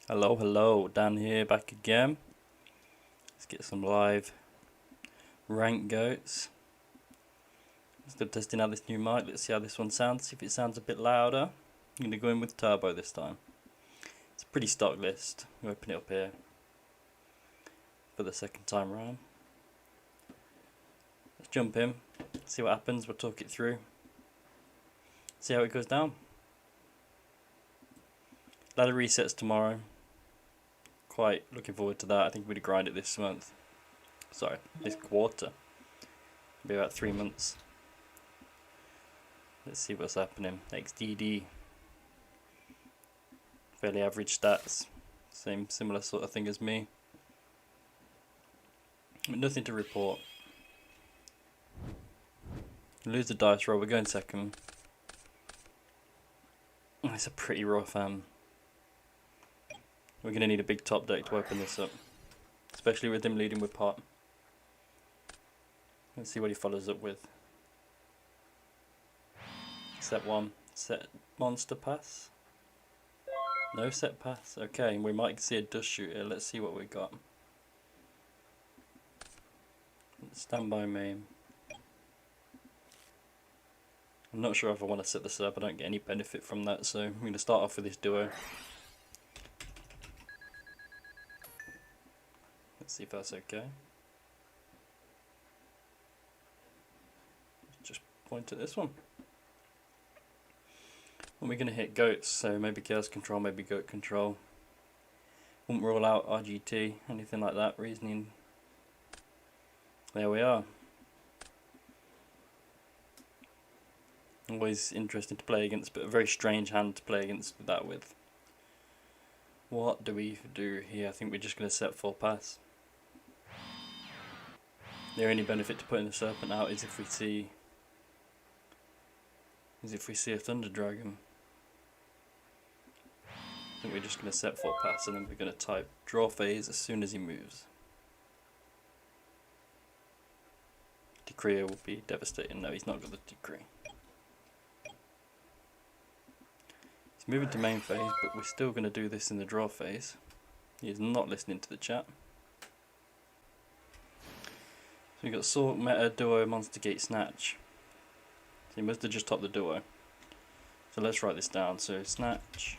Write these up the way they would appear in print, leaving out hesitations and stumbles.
Hello, Dan here, back again. Let's get some live rank goats. Still testing out this new mic, let's see how this one sounds, see if it sounds a bit louder. I'm going to go in with turbo this time. It's a pretty stock list. I'll open it up here for the second time round. Let's jump in, see what happens, we'll talk it through, see how it goes down. Ladder resets tomorrow. Quite looking forward to that. I think we'd grind it this month. Sorry, this quarter. It'll be about 3 months. Let's see what's happening. XDD. Fairly average stats. Similar sort of thing as me. But nothing to report. Lose the dice roll, we're going second. It's a pretty rough we're going to need a big top deck to open this up. Especially with him leading with pot. Let's see what he follows up with. Set 1. Set monster pass. No set pass. Okay, we might see a dust shooter. Let's see what we got. Stand by me. I'm not sure if I want to set this up. I don't get any benefit from that, so I'm going to start off with this duo. Let's see if that's okay. Just point at this one. And we're going to hit goats, so maybe chaos control, maybe goat control. Wouldn't rule out RGT, anything like that, reasoning. There we are. Always interesting to play against, but a very strange hand to play against that with. What do we do here? I think we're just going to set full pass. The only benefit to putting the serpent out is if we see a thunder dragon. I think we're just going to set full pass and then we're going to type draw phase as soon as he moves. Decreer will be devastating. No, he's not got the decree. He's moving to main phase, but we're still going to do this in the draw phase. He is not listening to the chat. So we've got Sort, Meta, Duo, Monster Gate, Snatch. So he must have just topped the Duo. So let's write this down. So Snatch,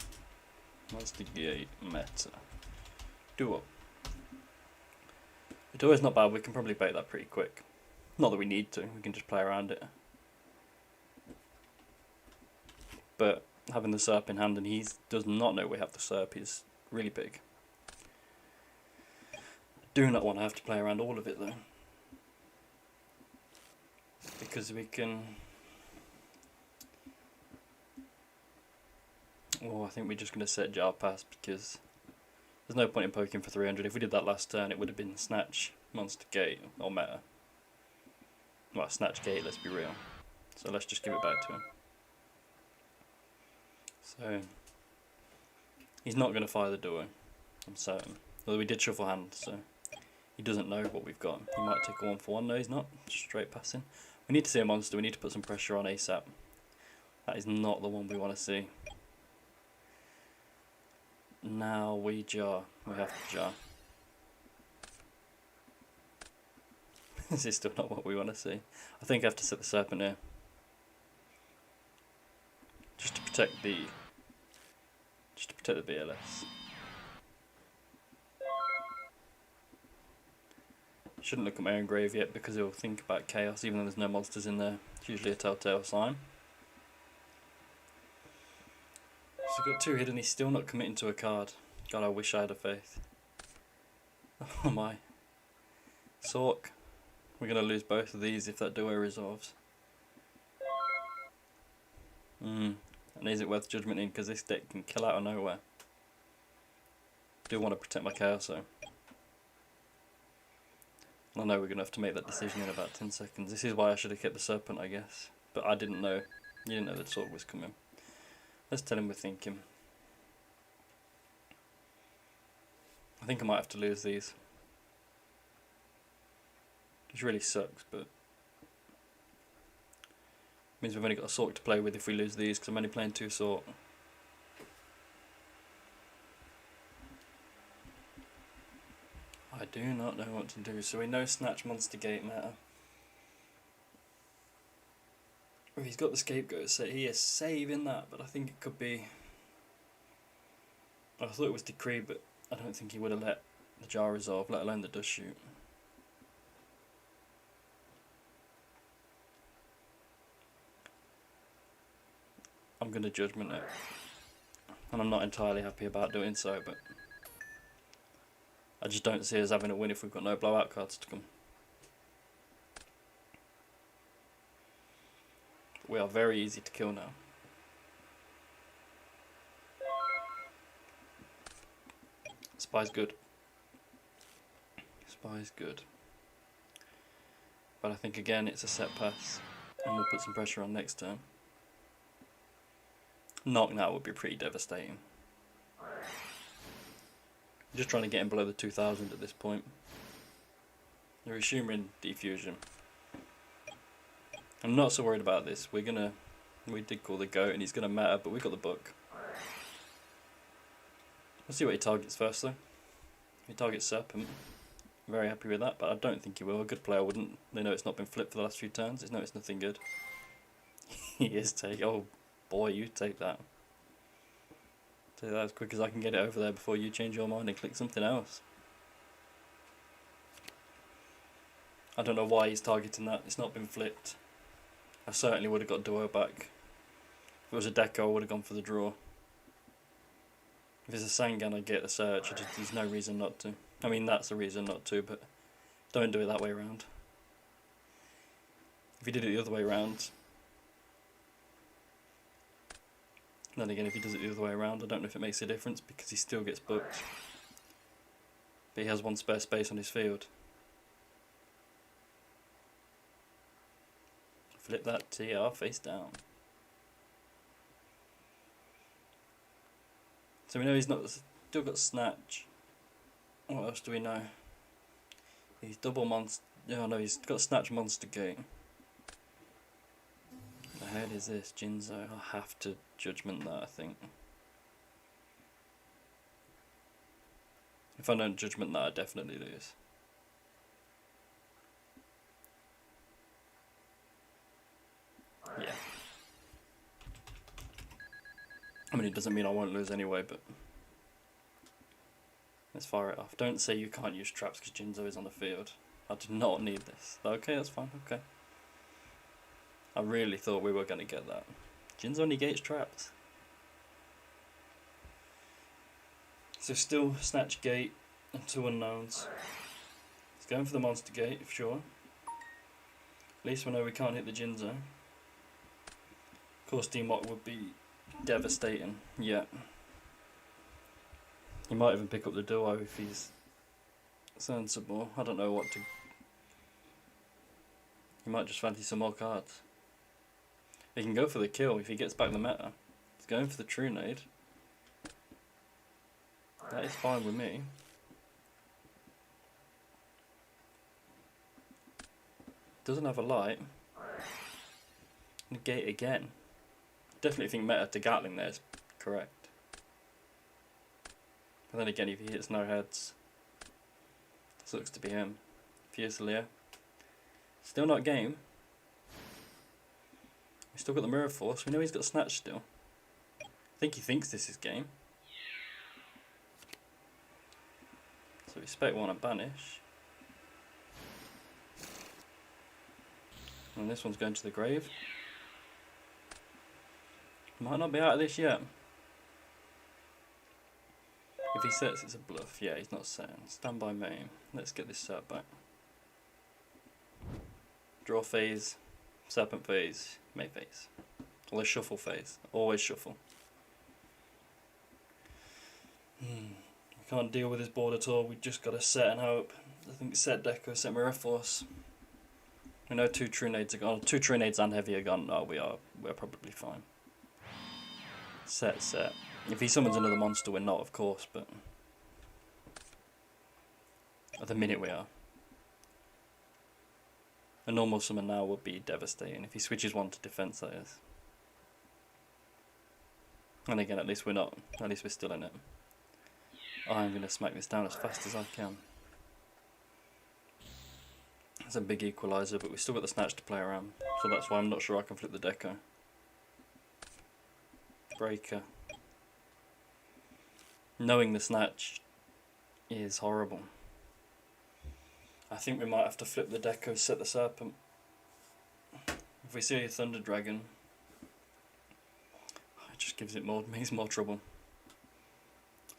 Monster Gate, Meta, Duo. The Duo is not bad, we can probably bait that pretty quick. Not that we need to, we can just play around it. But having the Serp in hand and he does not know we have the Serp is really big. I do not want to have to play around all of it though. Because we can... Oh, I think we're just going to set Jar Pass because there's no point in poking for 300. If we did that last turn it would have been Snatch, Monster Gate or Meta. Well, Snatch Gate, let's be real. So let's just give it back to him. So he's not going to fire the Duo, I'm certain. Although we did shuffle hand, so he doesn't know what we've got. He might take a 1-for-1. No, he's not. Straight passing. We need to see a monster. We need to put some pressure on ASAP. That is not the one we want to see. Now we jar. We have to jar. This is still not what we want to see. I think I have to set the serpent here. Just to protect the BLS. Shouldn't look at my own grave yet because he'll think about chaos even though there's no monsters in there. It's usually a telltale sign. So we've got 2 hidden, he's still not committing to a card. God, I wish I had a faith. Oh my. Sork. We're going to lose both of these if that Duo resolves. And is it worth judgment in because this deck can kill out of nowhere. Do want to protect my chaos though. I know we're going to have to make that decision in about 10 seconds. This is why I should have kept the serpent, I guess. But I didn't know. You didn't know that Sork was coming. Let's tell him we're thinking. I think I might have to lose these. Which really sucks, but means we've only got a Sork to play with if we lose these, because I'm only playing 2 Sork. do not know what to do. So we know Snatch Monster Gate meta. Well, he's got the Scapegoat, so he is saving that, but I think it could be... I thought it was Decree, but I don't think he would have let the Jar resolve, let alone the Dust Shoot. I'm going to Judgment it. And I'm not entirely happy about doing so, but I just don't see us having a win if we've got no blowout cards to come. We are very easy to kill now. Spy's good. Spy's good. But I think again it's a set pass, and we'll put some pressure on next turn. Knock now would be pretty devastating. Just trying to get him below the 2000 at this point. They're assuming defusion. I'm not so worried about this. We did call the goat and he's gonna meta, but we got the book. We'll see what he targets first though. If he targets Serpent, I'm very happy with that, but I don't think he will. A good player wouldn't. They know it's not been flipped for the last few turns. They know it's nothing good. He is take. Oh boy, you take that. Take that as quick as I can get it over there before you change your mind and click something else. I don't know why he's targeting that. It's not been flipped. I certainly would have got Duel back. If it was a Deco, I would have gone for the draw. If it's a Sangan, I get the search. There's no reason not to. I mean, that's the reason not to, but don't do it that way around. If you did it the other way around, then again, if he does it the other way around, I don't know if it makes a difference because he still gets booked. But he has one spare space on his field. Flip that TR face down. So we know he's not still got Snatch. What else do we know? He's double monster. Oh no, he's got Snatch Monster Gate. The head is this Jinzo. I'll have to Judgment that, I think. If I don't Judgment that, I definitely lose. Yeah. I mean, it doesn't mean I won't lose anyway, but let's fire it off. Don't say you can't use traps because Jinzo is on the field. I do not need this. Okay, that's fine. Okay. I really thought we were going to get that. Jinzo negates traps. So still Snatch Gate and 2 unknowns. He's going for the Monster Gate, for sure. At least we know we can't hit the Jinzo. Of course, Demock would be devastating. Yeah. He might even pick up the duo if he's sensible. I don't know what to... He might just fancy some more cards. He can go for the kill if he gets back the meta. He's going for the True Nade. That is fine with me. Doesn't have a light. Negate again. Definitely think meta to Gatling there is correct. But then again, if he hits no heads, sucks to be him. Fiercelier. Still not game. We still got the Mirror Force. We know he's got Snatch still. I think he thinks this is game. So we spec 1 and banish. And this one's going to the grave. Might not be out of this yet. If he sets, it's a bluff. Yeah, he's not setting. Stand by main. Let's get this set back. Draw phase, Serpent phase, May phase. Or shuffle phase. Always shuffle. We can't deal with his board at all. We just got to set and hope. I think set Deco, set Mirror Force. We know 2 True Nades are gone. 2 True Nades and Heavy are gone. No, we're probably fine. Set. If he summons another monster, we're not, of course, but at the minute we are. A normal summon now would be devastating if he switches 1 to defense, that is. And again, at least we're not. At least we're still in it. I'm going to smack this down as fast as I can. It's a big equaliser, but we've still got the snatch to play around, so that's why I'm not sure I can flip the deco. Breaker. Knowing the snatch is horrible. I think we might have to flip the deco, set the serpent. If we see a thunder dragon, it just gives it makes more trouble.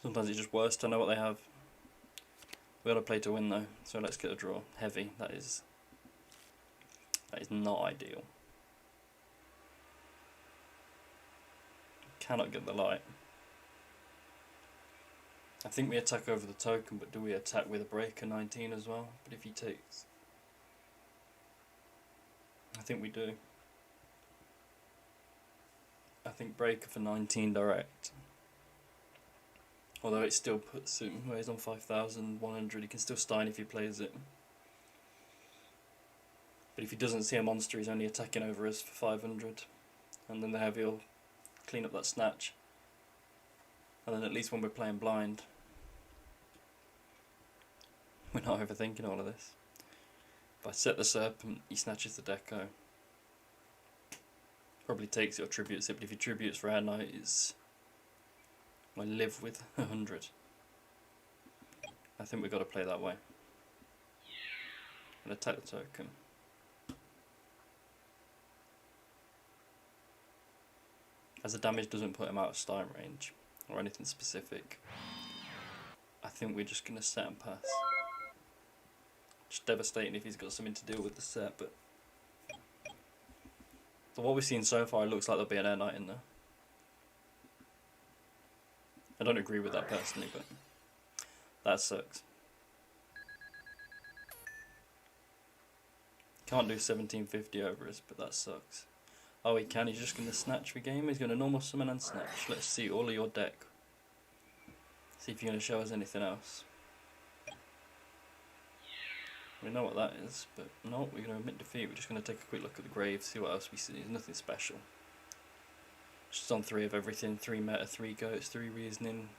Sometimes it's just worse to know what they have. We gotta play to win though, so let's get a draw. Heavy, that is not ideal. Cannot get the light. I think we attack over the token, but do we attack with a breaker 19 as well? But if he takes... I think we do. I think breaker for 19 direct. Although it still puts him where he's on 5,100, he can still Stein if he plays it. But if he doesn't see a monster, he's only attacking over us for 500. And then the heavy will clean up that snatch. And then at least when we're playing blind, we're not overthinking all of this. If I set the serpent, he snatches the deco. Probably takes it or tributes it, but if he tributes for Air Knight, I live with 100. I think we've got to play that way. And attack the token. As the damage doesn't put him out of Stein range or anything specific, I think we're just going to set and pass. Just devastating if he's got something to deal with the set, but for what we've seen so far, it looks like there'll be an Air Knight in there. I don't agree with that personally, but that sucks. Can't do 1750 over us, but that sucks. Oh, he can. He's just going to snatch the game. He's going to normal summon and snatch. Let's see all of your deck. See if you're going to show us anything else. We know what that is, but no, we're going to admit defeat. We're just going to take a quick look at the grave, see what else we see. There's nothing special. Just on 3 of everything. 3 meta, 3 goats, 3 reasoning.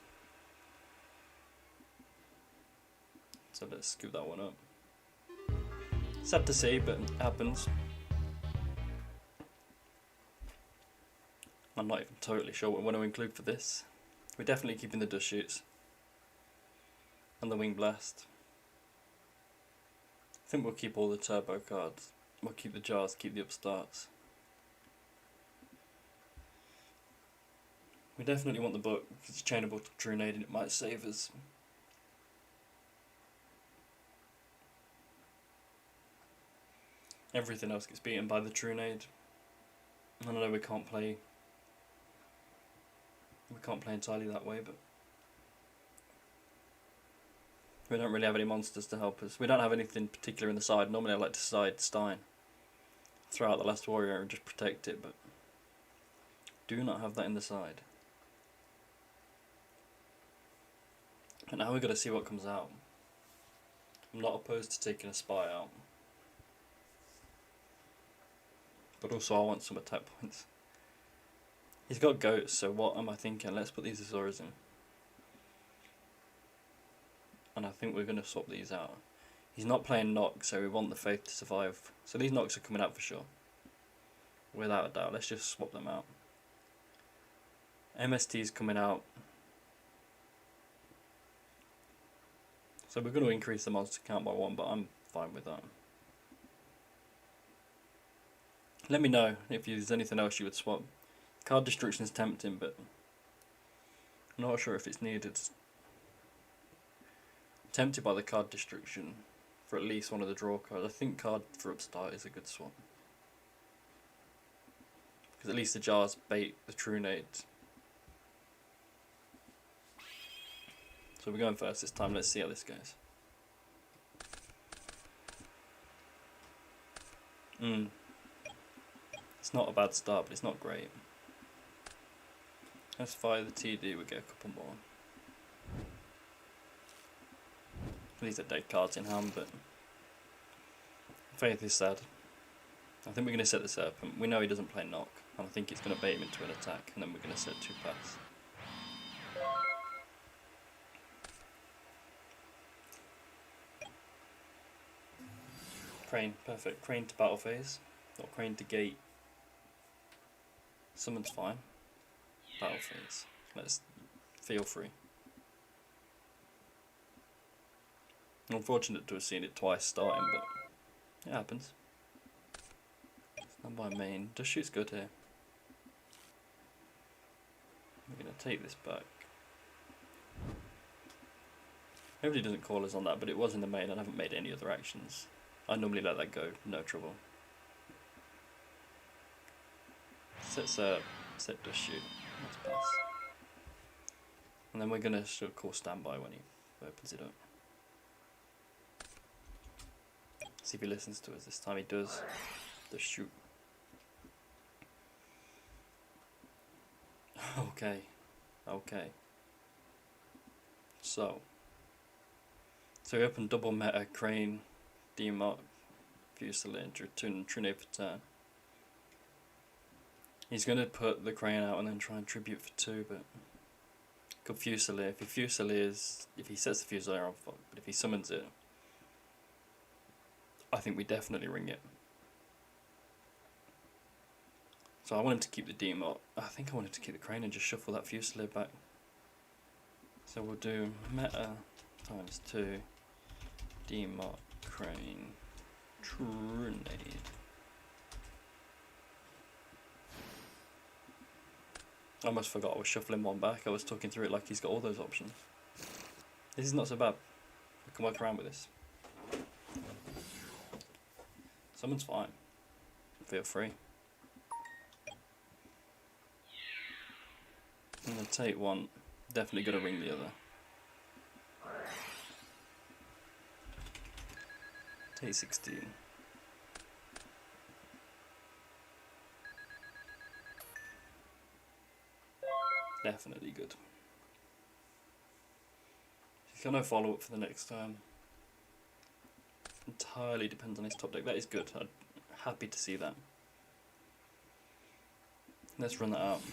So let's scoop that one up. Sad to see, but it happens. I'm not even totally sure what we want to include for this. We're definitely keeping the dust shoots. And the wing blast. I think we'll keep all the turbo cards. We'll keep the jars, keep the upstarts. We definitely want the book, because it's chainable to True Nade and it might save us. Everything else gets beaten by the True Nade. I know we can't play entirely that way, but we don't really have any monsters to help us. We don't have anything particular in the side. Normally I like to side Stein, throw out the last warrior and just protect it, but do not have that in the side. And now we've got to see what comes out. I'm not opposed to taking a spy out, but also I want some attack points. He's got goats, so what am I thinking? Let's put these Azuras in. And I think we're going to swap these out. He's not playing Nox, so we want the Faith to survive. So these Nox are coming out for sure. Without a doubt, let's just swap them out. MST is coming out. So we're going to increase the monster count by 1, but I'm fine with that. Let me know if there's anything else you would swap. Card destruction is tempting, but I'm not sure if it's needed. I'm tempted by the card destruction for at least one of the draw cards. I think card for upstart is a good swap. Because at least the jars bait the True Nade. So we're going first this time, let's see how this goes. It's not a bad start, but it's not great. Let's fire the TD, we'll get a couple more. These are dead cards in hand, but Faith is sad. I think we're going to set the Serpent. We know he doesn't play Knock, and I think it's going to bait him into an attack, and then we're going to set 2 pass. Crane, perfect. Crane to battle phase, or crane to gate. Summon's fine. Battle phase. Let's feel free. Unfortunate to have seen it twice starting, but it happens. Stand by main. Just shoot's good here. We're going to take this back. Hopefully doesn't call us on that, but it was in the main and I haven't made any other actions. I normally let that go, no trouble. Set to shoot. Let's pass. And then we're going to call standby when he opens it up. See if he listens to us this time. He does. The shoot. Okay. So we open double meta, crane, Demok, Fusilier, and Trinade for turn. He's going to put the crane out and then try and tribute for 2, but could Fusilier. If he sets the Fusilier on, fuck, but if he summons it, I think we definitely ring it. So I want him to keep the Demok. I think I want him to keep the crane and just shuffle that Fusilier back. So we'll do meta times 2, Demok, crane, Trinade. I almost forgot I was shuffling one back. I was talking through it like he's got all those options. This is not so bad. We can work around with this. Someone's fine. Feel free. I'm going to take one. Definitely going to ring the other. Take 16. Definitely good. He's got no follow up for the next time. Entirely depends on his top deck. That is good. I'm happy to see that. Let's run that out.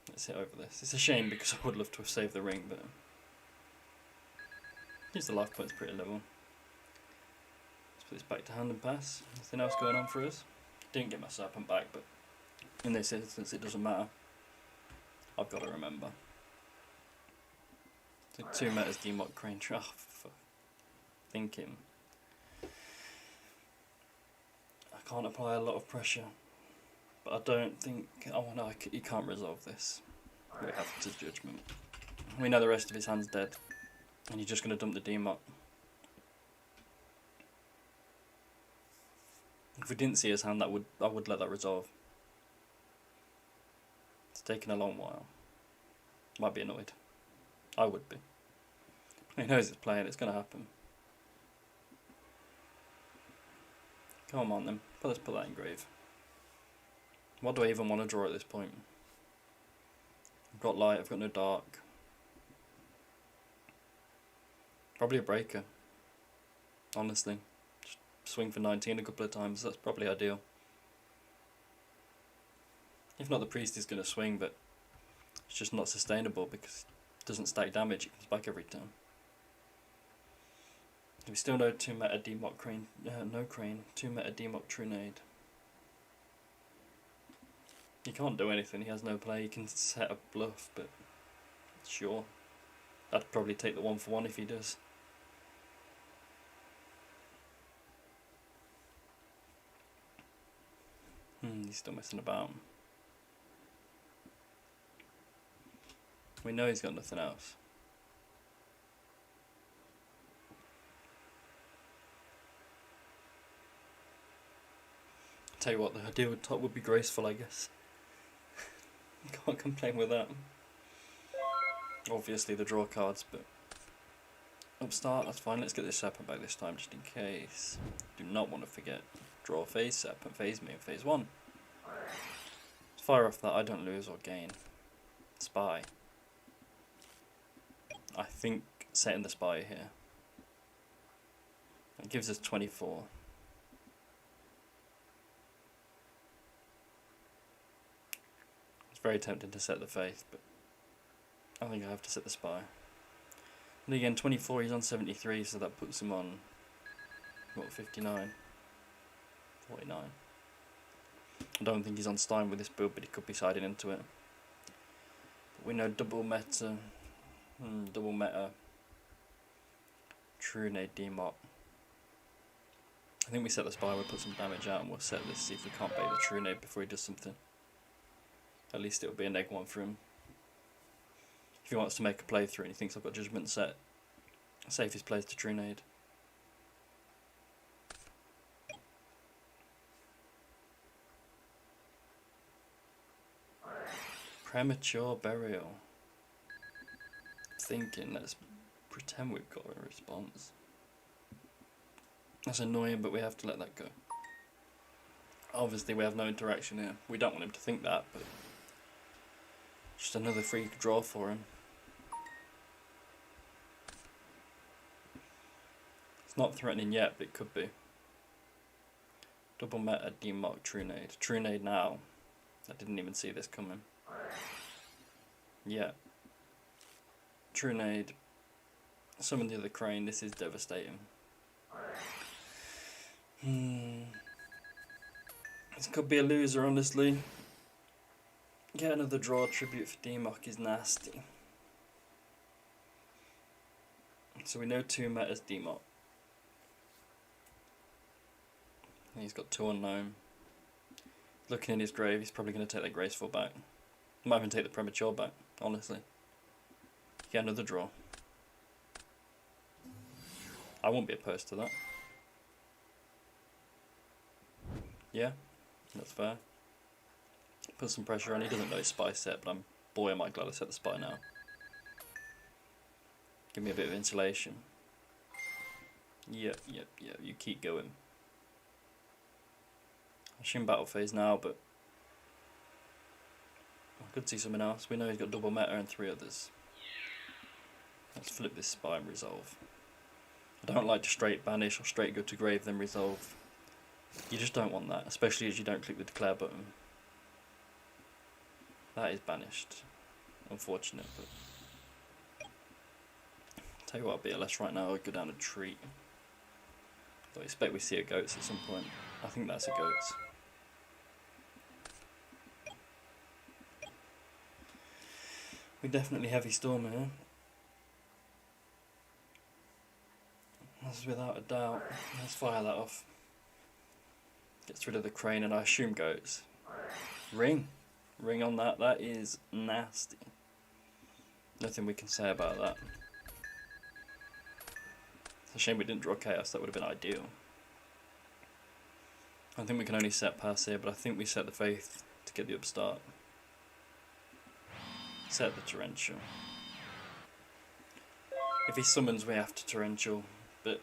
Let's hit over this. It's a shame because I would love to have saved the ring, but here's the life points pretty level. Let's put this back to hand and pass. Nothing else going on for us. Didn't get my serpent back, but in this instance it doesn't matter. I've got to remember. So 2 metas Demok crane. Oh, fuck. Thinking. I can't apply a lot of pressure, but I don't think. Oh no, he can't resolve this. We have to judgment. We know the rest of his hand's dead, and he's just going to dump the Demok. If we didn't see his hand, I would let that resolve. It's taken a long while. Might be annoyed. I would be. He knows it's playing. It's going to happen. Come on then. Let's put that in grave. What do I even want to draw at this point? I've got light, I've got no dark. Probably a breaker. Honestly. Just swing for 19 a couple of times, that's probably ideal. If not, the priest is going to swing, but it's just not sustainable because it doesn't stack damage, it comes back every turn. We still know 2 meta Demok crane, no crane, 2 meta Demok Trinade. He can't do anything, he has no play, he can set a bluff, but sure. I'd probably take the 1-for-1 if he does. He's still messing about. We know he's got nothing else. Tell you what, the deal with top would be graceful, I guess. Can't complain with that. Obviously the draw cards, but upstart, that's fine. Let's get this serpent back this time just in case. Do not want to forget. Draw phase, serpent phase, main phase 1. Fire off that, I don't lose or gain. Spy. I think setting the spy here. It gives us 24. It's very tempting to set the faith, but I think I have to set the spy. And again, 24, he's on 73, so that puts him on, what, 59? 49. I don't think he's on Stein with this build, but he could be siding into it. But we know double meta, True Nade Demot. I think we set the spy, we'll put some damage out and we'll set this, see if we can't bait the True Nade before he does something. At least it'll be a neg 1 for him. If he wants to make a playthrough and he thinks I've got Judgment set, safest plays to True Nade. Premature Burial. Thinking, let's pretend we've got a response. That's annoying, but we have to let that go. Obviously we have no interaction here. We don't want him to think that, but just another free draw for him. It's not threatening yet, but it could be. Double meta, Demot, True Nade. True Nade now. I didn't even see this coming. Yeah. True Nade. Summon the other crane. This is devastating. This could be a loser, honestly. Get another draw. Tribute for Demok is nasty. So we know 2 metas Demok. He's got 2 unknown. Looking in his grave, he's probably going to take that graceful back. Might even take the premature back, honestly. Get another draw. I won't be opposed to that. Yeah, that's fair. Put some pressure on. He doesn't know his spy set, but boy am I glad I set the spy now. Give me a bit of insulation. Yep, you keep going. I assume battle phase now, but I could see something else. We know he's got double meta and 3 others. Let's flip this spy and resolve. I don't like to straight banish or straight go to grave then resolve. You just don't want that, especially as you don't click the declare button. That is banished. Unfortunate, but tell you what, BLS right now, I'll go down a treat. I expect we see a goats at some point. I think that's a goats. We definitely heavy storm here. That's without a doubt. Let's fire that off. Gets rid of the crane and I assume goats. Ring. Ring on that. That is nasty. Nothing we can say about that. It's a shame we didn't draw chaos. That would have been ideal. I think we can only set pass here, but I think we set the faith to get the upstart. Set the torrential. If he summons, we have to torrential, but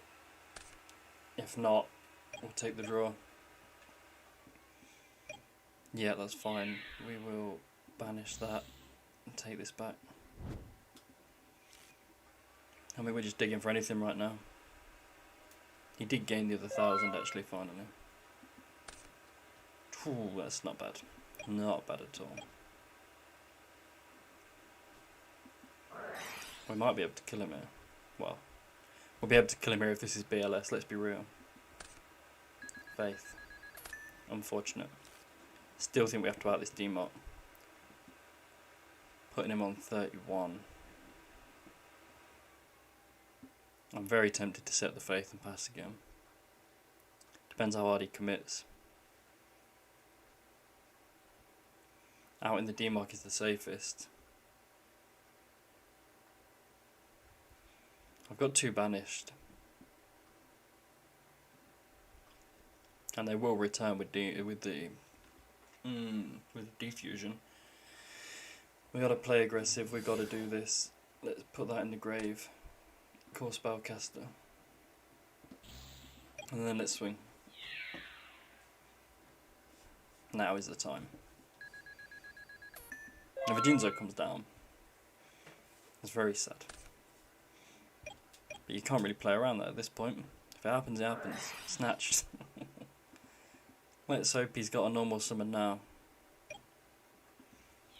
if not, we'll take the draw. Yeah, that's fine. We will banish that and take this back. I mean, we're just digging for anything right now. He did gain the other 1,000 actually, finally. Ooh, that's not bad. Not bad at all. We might be able to kill him here. Well, we'll be able to kill him here if this is BLS, let's be real. Faith. Unfortunate. Still think we have to out this Demot. Putting him on 31. I'm very tempted to set the faith and pass again. Depends how hard he commits. Out in the Demok is the safest. I've got 2 banished. And they will return with defusion. We gotta play aggressive, we gotta do this. Let's put that in the grave. Core spellcaster. And then let's swing. Now is the time. If a Jinzo comes down, it's very sad. But you can't really play around that at this point. If it happens, it happens. Snatched. Let's hope he's got a normal summon now.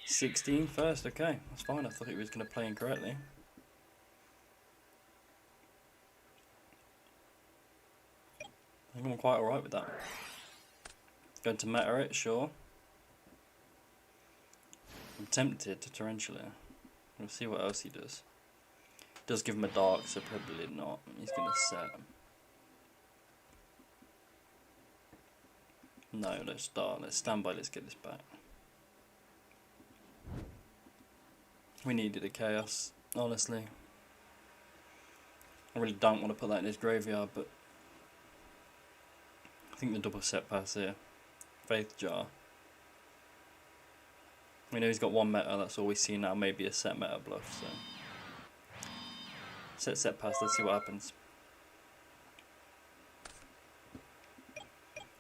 16 first, okay, that's fine. I thought he was going to play incorrectly. I think I'm quite alright with that. Going to meta it, sure. I'm tempted to Tarantula. We'll see what else he does. Does give him a dark, so probably not. He's going to set. No, let's start. Let's stand by. Let's get this back. We needed a chaos, honestly. I really don't want to put that in his graveyard, but I think the double set pass here. Faith Jar. We know he's got one meta, that's all we see now. Maybe a set meta bluff, so. Set pass, let's see what happens.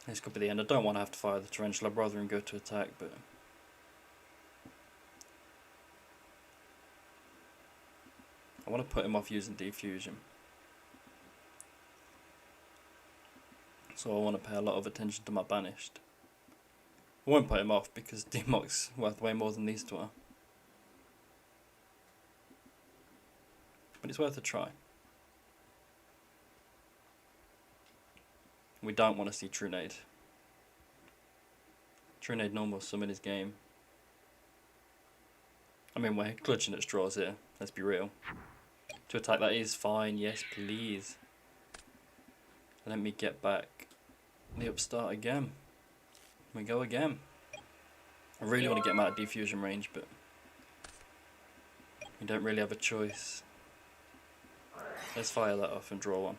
This could be the end. I don't want to have to fire the Tarantula. I'd rather him go to attack, but I want to put him off using Defusion. So I want to pay a lot of attention to my banished. I won't put him off because D-Mock's worth way more than these two are. But it's worth a try. We don't want to see Trunade. Trunade normal summon his game. I mean, we're clutching at straws here, let's be real. To attack that is fine, yes please. Let me get back the upstart again. We go again. I really want to get him out of Defusion range, but we don't really have a choice. Let's fire that off and draw one.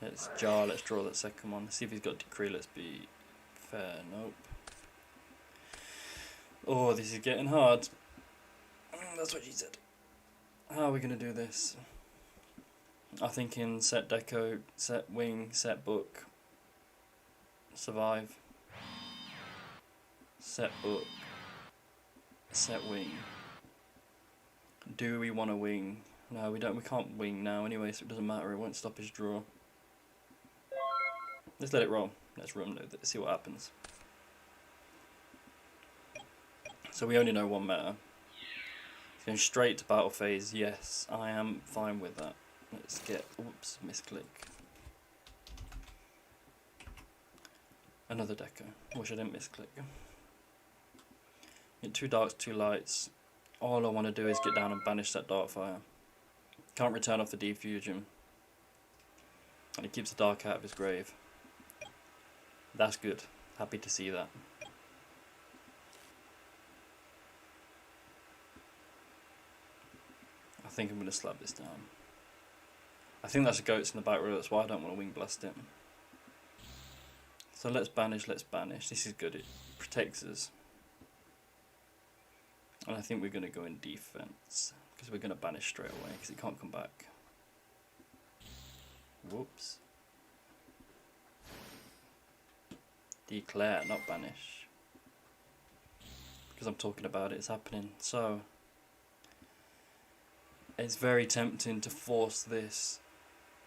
Let's jar, let's draw that second one. Let's see if he's got Decree, let's be fair. Nope. Oh, this is getting hard. That's what she said. How are we going to do this? I'm thinking set deco, set wing, set book, survive, set book, set wing. Do we want to wing? No, we don't. We can't wing now anyway, so it doesn't matter. It won't stop his draw. Let's let it roll. Let's run with it. See what happens. So we only know one meta. He's going straight to battle phase. Yes, I am fine with that. Let's get. Oops, misclick. Another deco. Wish I didn't misclick. Get 2 darks, 2 lights. All I want to do is get down and banish that Darkfire. Can't return off the Defusion. And he keeps the dark out of his grave. That's good. Happy to see that. I think I'm going to slap this down. I think that's a goats in the back row, that's why I don't want to wing blast it. So let's banish, let's banish. This is good, it protects us. And I think we're going to go in defense, because we're going to banish straight away, because it can't come back. Whoops. Declare, not banish. Because I'm talking about it, it's happening. So, it's very tempting to force this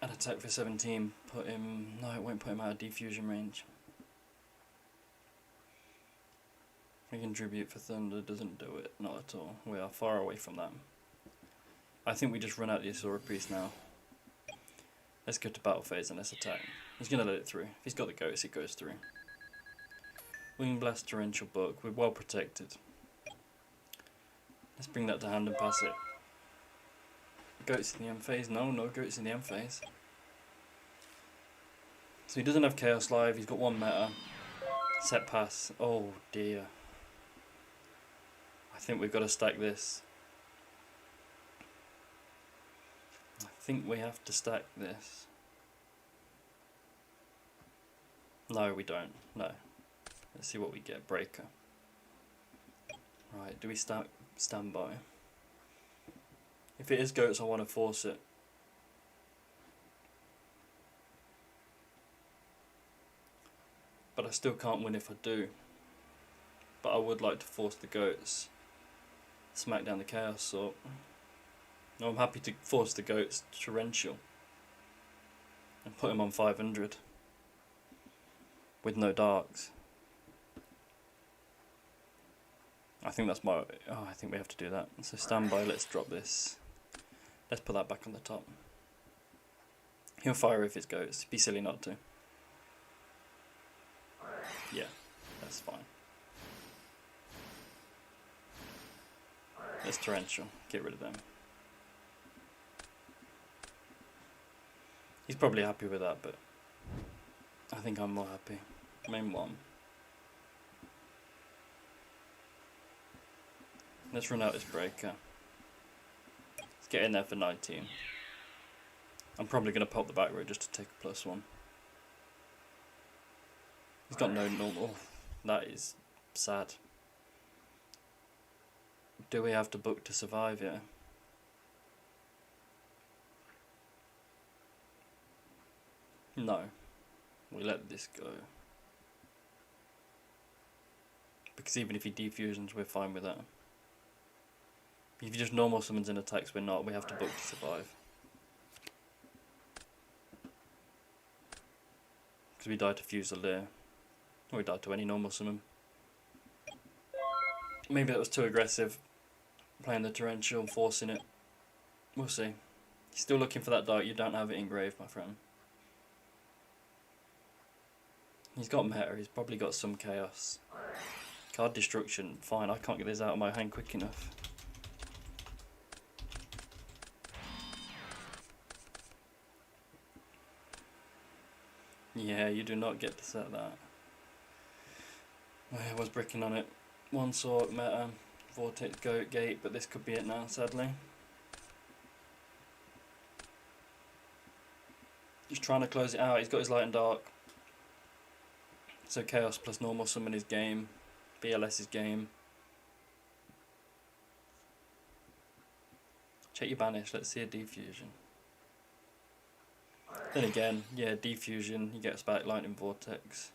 and attack for 17, put him, no it won't put him out of Defusion range. We can tribute for Thunder, doesn't do it, not at all. We are far away from that. I think we just run out the Asura piece now. Let's go to battle phase and let's attack. He's going to let it through. If he's got the goats, it goes through. Wing Blast, Torrential Book, we're well protected. Let's bring that to hand and pass it. Goats in the end phase? No, no goats in the end phase. So he doesn't have Chaos Live, he's got one meta. Set pass. Oh dear. I think we've got to stack this. I think we have to stack this. No, we don't. No. Let's see what we get. Breaker. Right, do we stand by? If it is goats, I want to force it. But I still can't win if I do. But I would like to force the goats. Smack down the Chaos Sword. No, I'm happy to force the goats torrential. And put him on 500. With no darks. I think that's my... Oh, I think we have to do that. So stand by, let's drop this. Let's put that back on the top. He'll fire if it's goats. Be silly not to. Yeah, that's fine. Let's Torrential. Get rid of them. He's probably happy with that, but I think I'm more happy. Main one. Let's run out this breaker. Let's get in there for 19. I'm probably going to pop the back row just to take a +1. He's got no normal. That is sad. Do we have to book to survive here? No. We let this go. Because even if he defusions, we're fine with that. If he just normal summons and attacks, we're not. We have to book to survive. Because we died to Fusilier. Or we died to any normal summon. Maybe that was too aggressive. Playing the Torrential and forcing it. We'll see. He's still looking for that dart. You don't have it engraved, my friend. He's got meta. He's probably got some chaos. Card destruction. Fine, I can't get this out of my hand quick enough. Yeah, you do not get to set that. I was bricking on it. One sort, meta, vortex, goat, gate, but this could be it now, sadly. Just trying to close it out. He's got his light and dark. So chaos plus normal summon is game. BLS is game. Check your banish. Let's see a defusion. Then again, yeah, defusion. He gets back lightning vortex.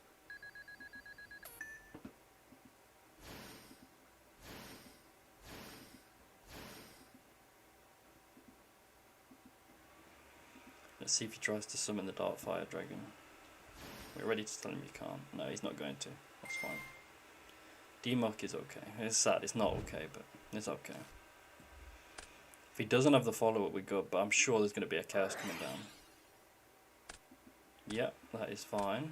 Let's see if he tries to summon the Dark Fire Dragon. We're ready to tell him you can't. No, he's not going to. That's fine. Demock is okay. It's sad. It's not okay, but it's okay. If he doesn't have the follow-up, we're good, but I'm sure there's going to be a chaos coming down. Yep, that is fine.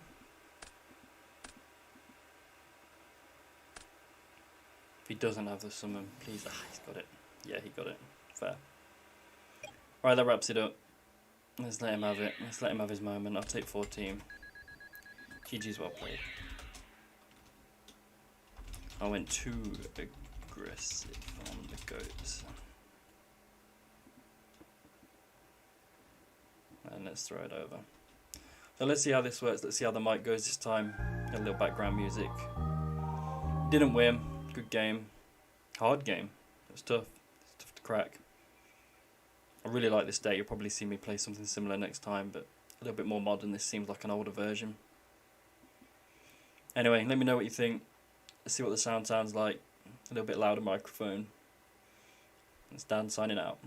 If he doesn't have the summon, please. Ah, he's got it. Yeah, he got it. Fair. Right, that wraps it up. Let's let him have it. Let's let him have his moment. I'll take 14. GG's well played. I went too aggressive on the goats. And let's throw it over. So let's see how this works. Let's see how the mic goes this time. A little background music. Didn't win. Good game. Hard game. It was tough. It's tough to crack. I really like this deck. You'll probably see me play something similar next time, but a little bit more modern. This seems like an older version. Anyway, let me know what you think. Let's see what the sound sounds like. A little bit louder microphone. It's Dan signing out.